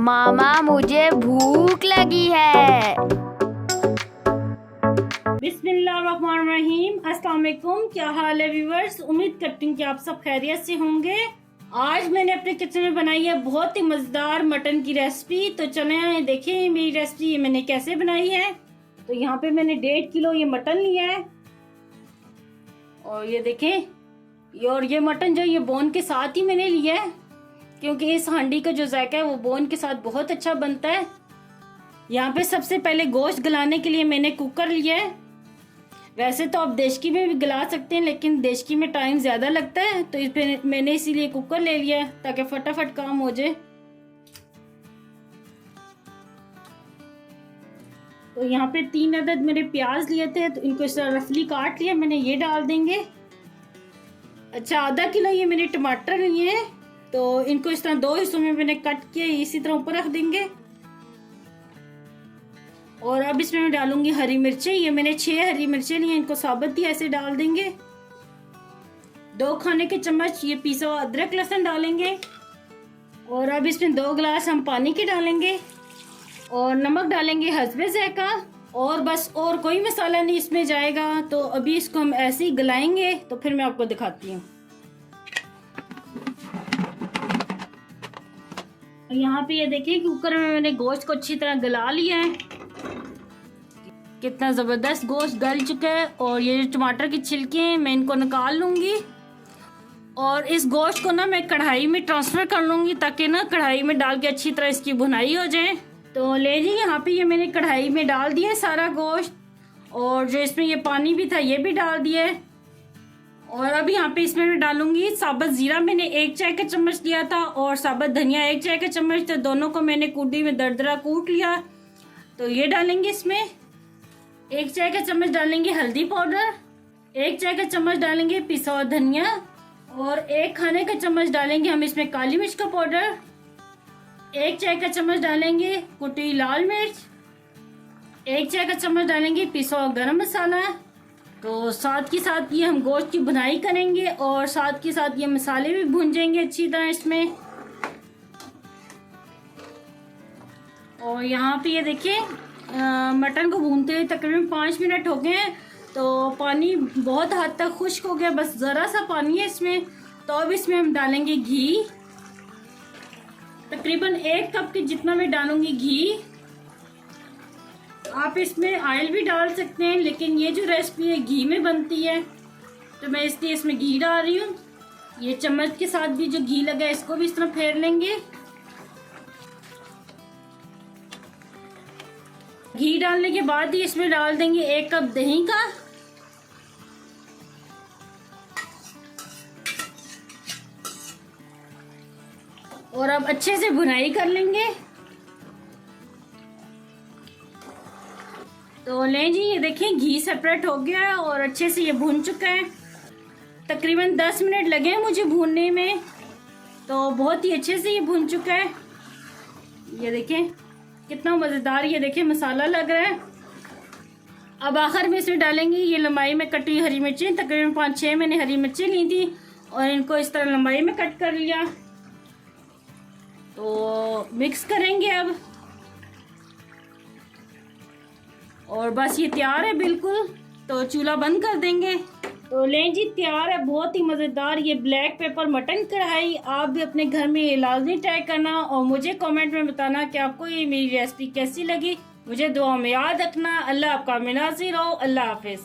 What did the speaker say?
मामा मुझे भूख लगी है। बिस्मिल्लाहिर्रहमानिर्रहीम। अस्सलाम वालेकुम। क्या हाल है व्यूअर्स? उम्मीद करती हूँ कि आप सब खैरियत से होंगे। आज मैंने अपने किचन में बनाई है बहुत ही मज़ेदार मटन की रेसिपी। तो चलें देखें मेरी रेसिपी ये मैंने कैसे बनाई है। तो यहाँ पे मैंने 1.5 किलो ये मटन लिया है और ये देखें और ये मटन जो ये बोन के साथ ही मैंने लिया है क्योंकि इस हांडी का जो जायका है वो बोन के साथ बहुत अच्छा बनता है। यहाँ पे सबसे पहले गोश्त गलाने के लिए मैंने कुकर लिया है। वैसे तो आप देशकी में भी गला सकते हैं लेकिन देशकी में टाइम ज़्यादा लगता है तो इस पे मैंने इसीलिए कुकर ले लिया है ताकि फटाफट काम हो जाए। तो यहाँ पे 3 अदद मेरे प्याज लिए थे तो इनको इस तरह रफली काट लिया मैंने, ये डाल देंगे। अच्छा, आधा किलो ये मैंने टमाटर लिए हैं तो इनको इस तरह 2 हिस्सों में मैंने कट किया, इसी तरह ऊपर रख देंगे। और अब इसमें मैं डालूंगी हरी मिर्चें। ये मैंने 6 हरी मिर्चें ली हैं, इनको साबुत ही ऐसे डाल देंगे। 2 खाने के चम्मच ये पिसा हुआ अदरक लहसुन डालेंगे। और अब इसमें 2 गिलास हम पानी के डालेंगे और नमक डालेंगे हस्बे ज़ायका। और बस और कोई मसाला नहीं इसमें जाएगा। तो अभी इसको हम ऐसे ही गलाएंगे तो फिर मैं आपको दिखाती हूँ। यहाँ पे ये देखिए कुकर में मैंने गोश्त को अच्छी तरह गला लिया है। कितना ज़बरदस्त गोश्त गल चुका है। और ये जो टमाटर की छिलके हैं मैं इनको निकाल लूँगी और इस गोश्त को ना मैं कढ़ाई में ट्रांसफ़र कर लूँगी ताकि ना कढ़ाई में डाल के अच्छी तरह इसकी भुनाई हो जाए। तो ले जी यहाँ पे ये मैंने कढ़ाई में डाल दिया है सारा गोश्त और जो इसमें ये पानी भी था ये भी डाल दिया है। और अब यहाँ पे इसमें मैं डालूंगी साबुत ज़ीरा, मैंने 1 चाय का चम्मच लिया था और साबुत धनिया 1 चाय का चम्मच, तो दोनों को मैंने कूटी में दरदरा कूट लिया। तो ये डालेंगे इसमें। 1 चाय का चम्मच डालेंगे हल्दी पाउडर, 1 चाय का चम्मच डालेंगे पिसा हुआ धनिया और 1 खाने का चम्मच डालेंगे हम इसमें काली मिर्च का पाउडर, 1 चाय का चम्मच डालेंगे कुटी लाल मिर्च, 1 चाय का चम्मच डालेंगे पिसा हुआ गरम मसाला। तो साथ के साथ ये हम गोश्त की भुनाई करेंगे और साथ के साथ ये मसाले भी भूंजेंगे अच्छी तरह इसमें। और यहाँ पे ये देखिए मटन को भूनते हुए तकरीबन 5 मिनट हो गए हैं। तो पानी बहुत हद तक खुश्क हो गया, बस ज़रा सा पानी है इसमें। तो अब इसमें हम डालेंगे घी, तकरीबन 1 कप के जितना मैं डालूंगी घी। आप इसमें ऑयल भी डाल सकते हैं लेकिन ये जो रेसिपी है घी में बनती है तो मैं इसलिए इसमें घी डाल रही हूँ। ये चम्मच के साथ भी जो घी लगा है इसको भी इस तरह फेर लेंगे। घी डालने के बाद ही इसमें डाल देंगे 1 कप दही का। और अब अच्छे से भुनाई कर लेंगे। तो लें जी ये देखें घी सेपरेट हो गया है और अच्छे से ये भून चुका है। तकरीबन 10 मिनट लगे हैं मुझे भूनने में, तो बहुत ही अच्छे से ये भून चुका है। ये देखें कितना मज़ेदार ये देखें मसाला लग रहा है। अब आखिर में इसमें डालेंगे ये लंबाई में कटी हरी मिर्चें, तकरीबन 5-6 मैंने हरी मिर्चें ली थी और इनको इस तरह लंबाई में कट कर लिया। तो मिक्स करेंगे अब और बस ये तैयार है बिल्कुल। तो चूल्हा बंद कर देंगे। तो लें जी तैयार है बहुत ही मज़ेदार ये ब्लैक पेपर मटन कढ़ाई। आप भी अपने घर में ये लाजमी ट्राई करना और मुझे कमेंट में बताना कि आपको ये मेरी रेसिपी कैसी लगी। मुझे दुआ में याद रखना। अल्लाह आपका नाज़िर हो। अल्लाह हाफिज़।